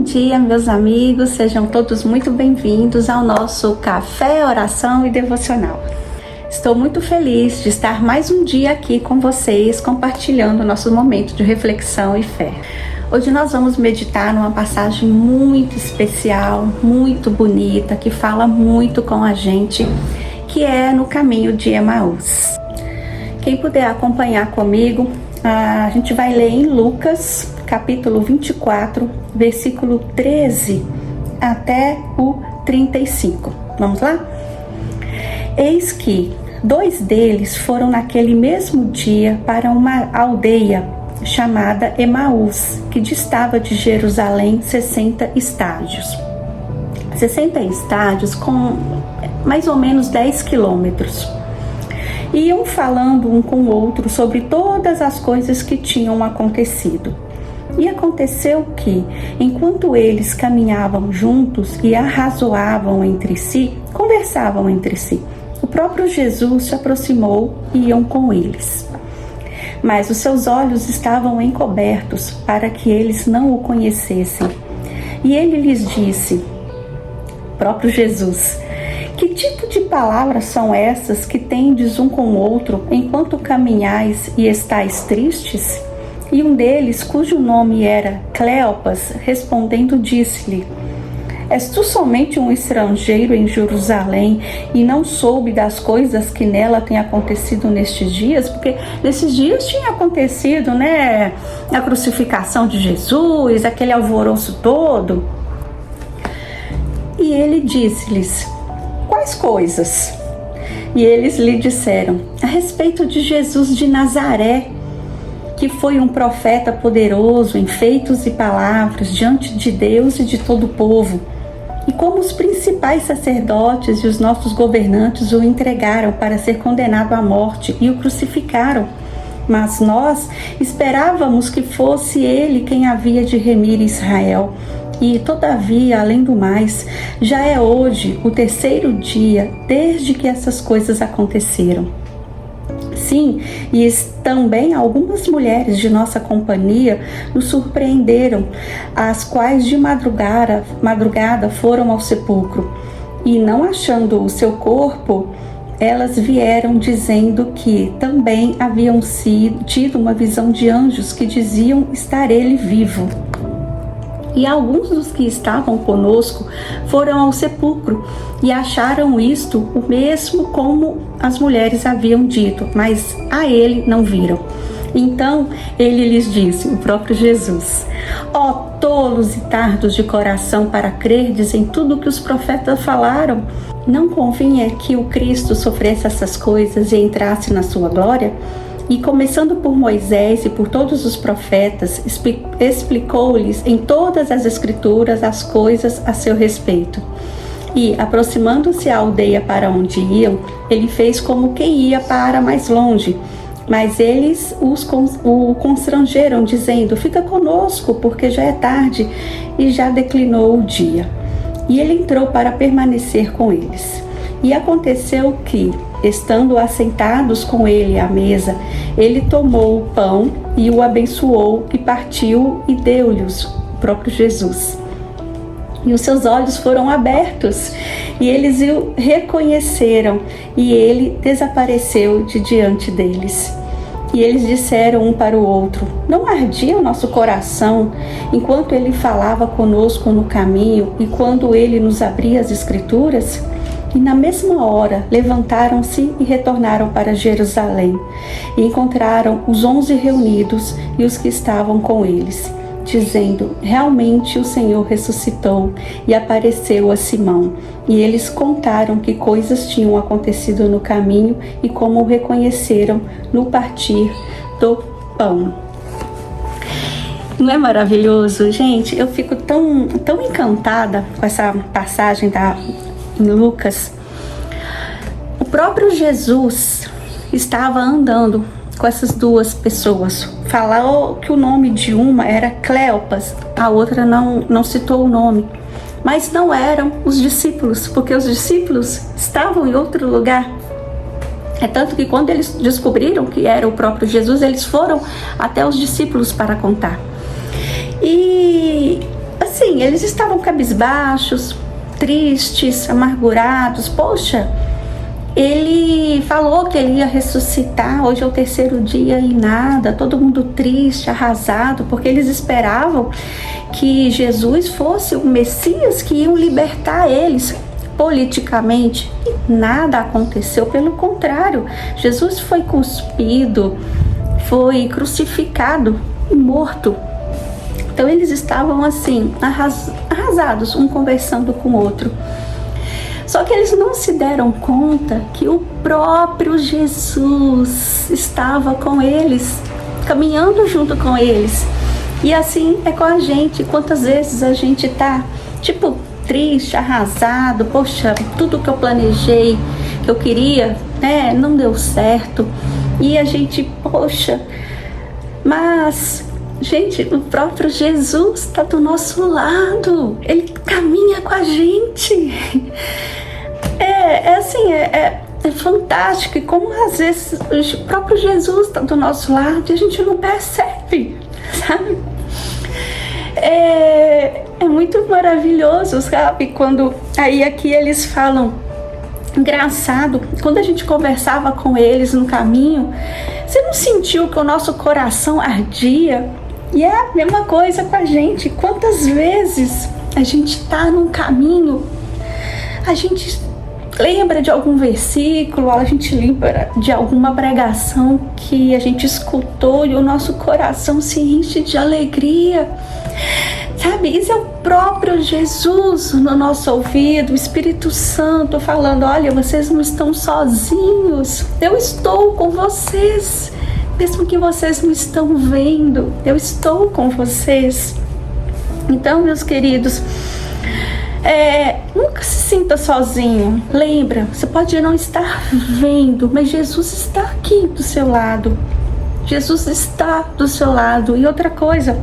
Bom dia, meus amigos, sejam todos muito bem-vindos ao nosso Café, Oração e Devocional. Estou muito feliz de estar mais um dia aqui com vocês, compartilhando nosso momento de reflexão e fé. Hoje nós vamos meditar numa passagem muito especial, muito bonita, que fala muito com a gente, que é no caminho de Emaús. Quem puder acompanhar comigo, a gente vai ler em Lucas, capítulo 24, versículo 13 até o 35. Vamos lá? Eis que 2 deles foram naquele mesmo dia para uma aldeia chamada Emaús, que distava de Jerusalém 60 estádios. 60 estádios com mais ou menos 10 quilômetros. Iam falando um com o outro sobre todas as coisas que tinham acontecido. E aconteceu que, enquanto eles caminhavam juntos e arrazoavam entre si, conversavam entre si, o próprio Jesus se aproximou e iam com eles. Mas os seus olhos estavam encobertos para que eles não o conhecessem. E ele lhes disse, próprio Jesus, que tipo de palavras são essas que tendes um com o outro enquanto caminhais e estáis tristes? E um deles, cujo nome era Cleopas, respondendo disse-lhe, és tu somente um estrangeiro em Jerusalém e não soube das coisas que nela têm acontecido nestes dias? Porque nesses dias tinha acontecido, a crucificação de Jesus, aquele alvoroço todo. E ele disse-lhes, quais coisas? E eles lhe disseram, a respeito de Jesus de Nazaré, que foi um profeta poderoso em feitos e palavras diante de Deus e de todo o povo, e como os principais sacerdotes e os nossos governantes o entregaram para ser condenado à morte e o crucificaram. Mas nós esperávamos que fosse ele quem havia de remir Israel. E, todavia, além do mais, já é hoje o 3º dia desde que essas coisas aconteceram. Sim, e também algumas mulheres de nossa companhia nos surpreenderam, as quais de madrugada foram ao sepulcro. E não achando o seu corpo, elas vieram dizendo que também haviam tido uma visão de anjos que diziam estar ele vivo. E alguns dos que estavam conosco foram ao sepulcro e acharam isto o mesmo como as mulheres haviam dito, mas a ele não viram. Então ele lhes disse, o próprio Jesus, ó tolos e tardos de coração para crerdes em tudo que os profetas falaram, não convinha que o Cristo sofresse essas coisas e entrasse na sua glória? E começando por Moisés e por todos os profetas, explicou-lhes em todas as escrituras as coisas a seu respeito. E, aproximando-se à aldeia para onde iam, ele fez como quem ia para mais longe. Mas eles o constrangeram, dizendo, fica conosco, porque já é tarde e já declinou o dia. E ele entrou para permanecer com eles. E aconteceu que, estando assentados com ele à mesa, ele tomou o pão e o abençoou e partiu e deu-lhes o próprio Jesus. E os seus olhos foram abertos e eles o reconheceram e ele desapareceu de diante deles. E eles disseram um para o outro, não ardia o nosso coração enquanto ele falava conosco no caminho e quando ele nos abria as escrituras? E na mesma hora levantaram-se e retornaram para Jerusalém e encontraram os 11 reunidos e os que estavam com eles, dizendo, realmente o Senhor ressuscitou e apareceu a Simão. E eles contaram que coisas tinham acontecido no caminho e como o reconheceram no partir do pão. Não é maravilhoso, gente? Eu fico tão encantada com essa passagem em Lucas. O próprio Jesus estava andando com essas 2 pessoas. Falou que o nome de uma era Cleopas, a outra não citou o nome. Mas não eram os discípulos, porque os discípulos estavam em outro lugar. É tanto que quando eles descobriram que era o próprio Jesus, eles foram até os discípulos para contar. E assim, assim, eles estavam cabisbaixos, tristes, amargurados. Poxa, ele falou que ele ia ressuscitar, hoje é o terceiro dia e nada, todo mundo triste, arrasado, porque eles esperavam que Jesus fosse o Messias que ia libertar eles politicamente. E nada aconteceu, pelo contrário, Jesus foi cuspido, foi crucificado e morto. Então eles estavam assim, arrasados, um conversando com o outro. Só que eles não se deram conta que o próprio Jesus estava com eles, caminhando junto com eles. E assim é com a gente. Quantas vezes a gente tá, tipo, triste, arrasado, poxa, tudo que eu planejei, que eu queria, né, não deu certo. E a gente, poxa, mas, gente, o próprio Jesus está do nosso lado, ele caminha com a gente. É fantástico, e como às vezes o próprio Jesus está do nosso lado e a gente não percebe, sabe? É muito maravilhoso, sabe? Quando aí aqui eles falam, engraçado, quando a gente conversava com eles no caminho, você não sentiu que o nosso coração ardia? E é a mesma coisa com a gente. Quantas vezes a gente está num caminho, a gente lembra de algum versículo, a gente lembra de alguma pregação que a gente escutou e o nosso coração se enche de alegria. Sabe, isso é o próprio Jesus no nosso ouvido, o Espírito Santo falando, olha, vocês não estão sozinhos, eu estou com vocês, mesmo que vocês não estão vendo, eu estou com vocês. Então, meus queridos, nunca se sinta sozinho. Lembra, você pode não estar vendo, mas Jesus está aqui do seu lado. Jesus está do seu lado. E outra coisa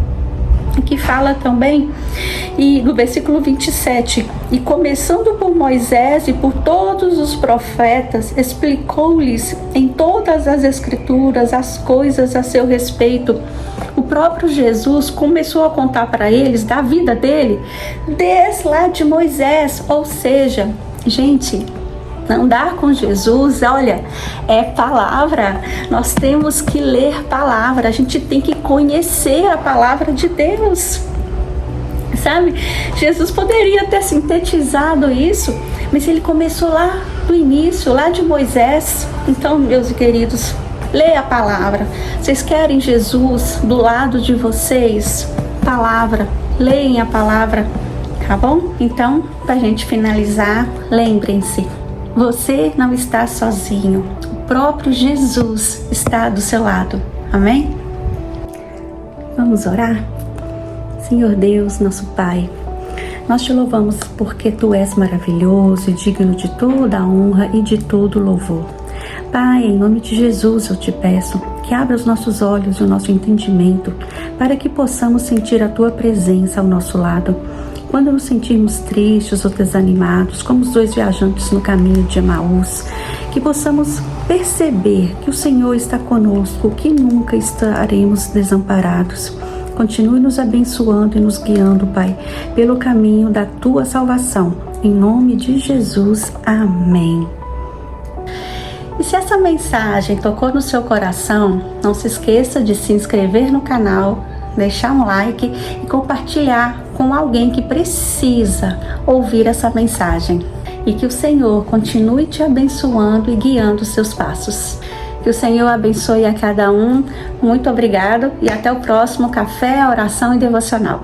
que fala também, e no versículo 27, e começando por Moisés e por todos os profetas, explicou-lhes em todas as escrituras as coisas a seu respeito. O próprio Jesus começou a contar para eles da vida dele desde lá de Moisés. Ou seja, gente, andar com Jesus, olha, é palavra. Nós temos que ler palavra, a gente tem que conhecer a palavra de Deus, sabe? Jesus poderia ter sintetizado isso, mas ele começou lá do início, lá de Moisés. Então, meus queridos, leia a palavra. Vocês querem Jesus do lado de vocês? Palavra, leem a palavra, tá bom? Então, pra gente finalizar, lembrem-se, você não está sozinho, o próprio Jesus está do seu lado, amém? Vamos orar? Senhor Deus, nosso Pai, nós te louvamos porque Tu és maravilhoso e digno de toda a honra e de todo louvor. Pai, em nome de Jesus eu te peço que abra os nossos olhos e o nosso entendimento para que possamos sentir a Tua presença ao nosso lado. Quando nos sentirmos tristes ou desanimados, como os dois viajantes no caminho de Emaús, que possamos perceber que o Senhor está conosco, que nunca estaremos desamparados. Continue nos abençoando e nos guiando, Pai, pelo caminho da Tua salvação. Em nome de Jesus, amém. E se essa mensagem tocou no seu coração, não se esqueça de se inscrever no canal, deixar um like e compartilhar com alguém que precisa ouvir essa mensagem. E que o Senhor continue te abençoando e guiando os seus passos. Que o Senhor abençoe a cada um. Muito obrigado e até o próximo Café, Oração e Devocional.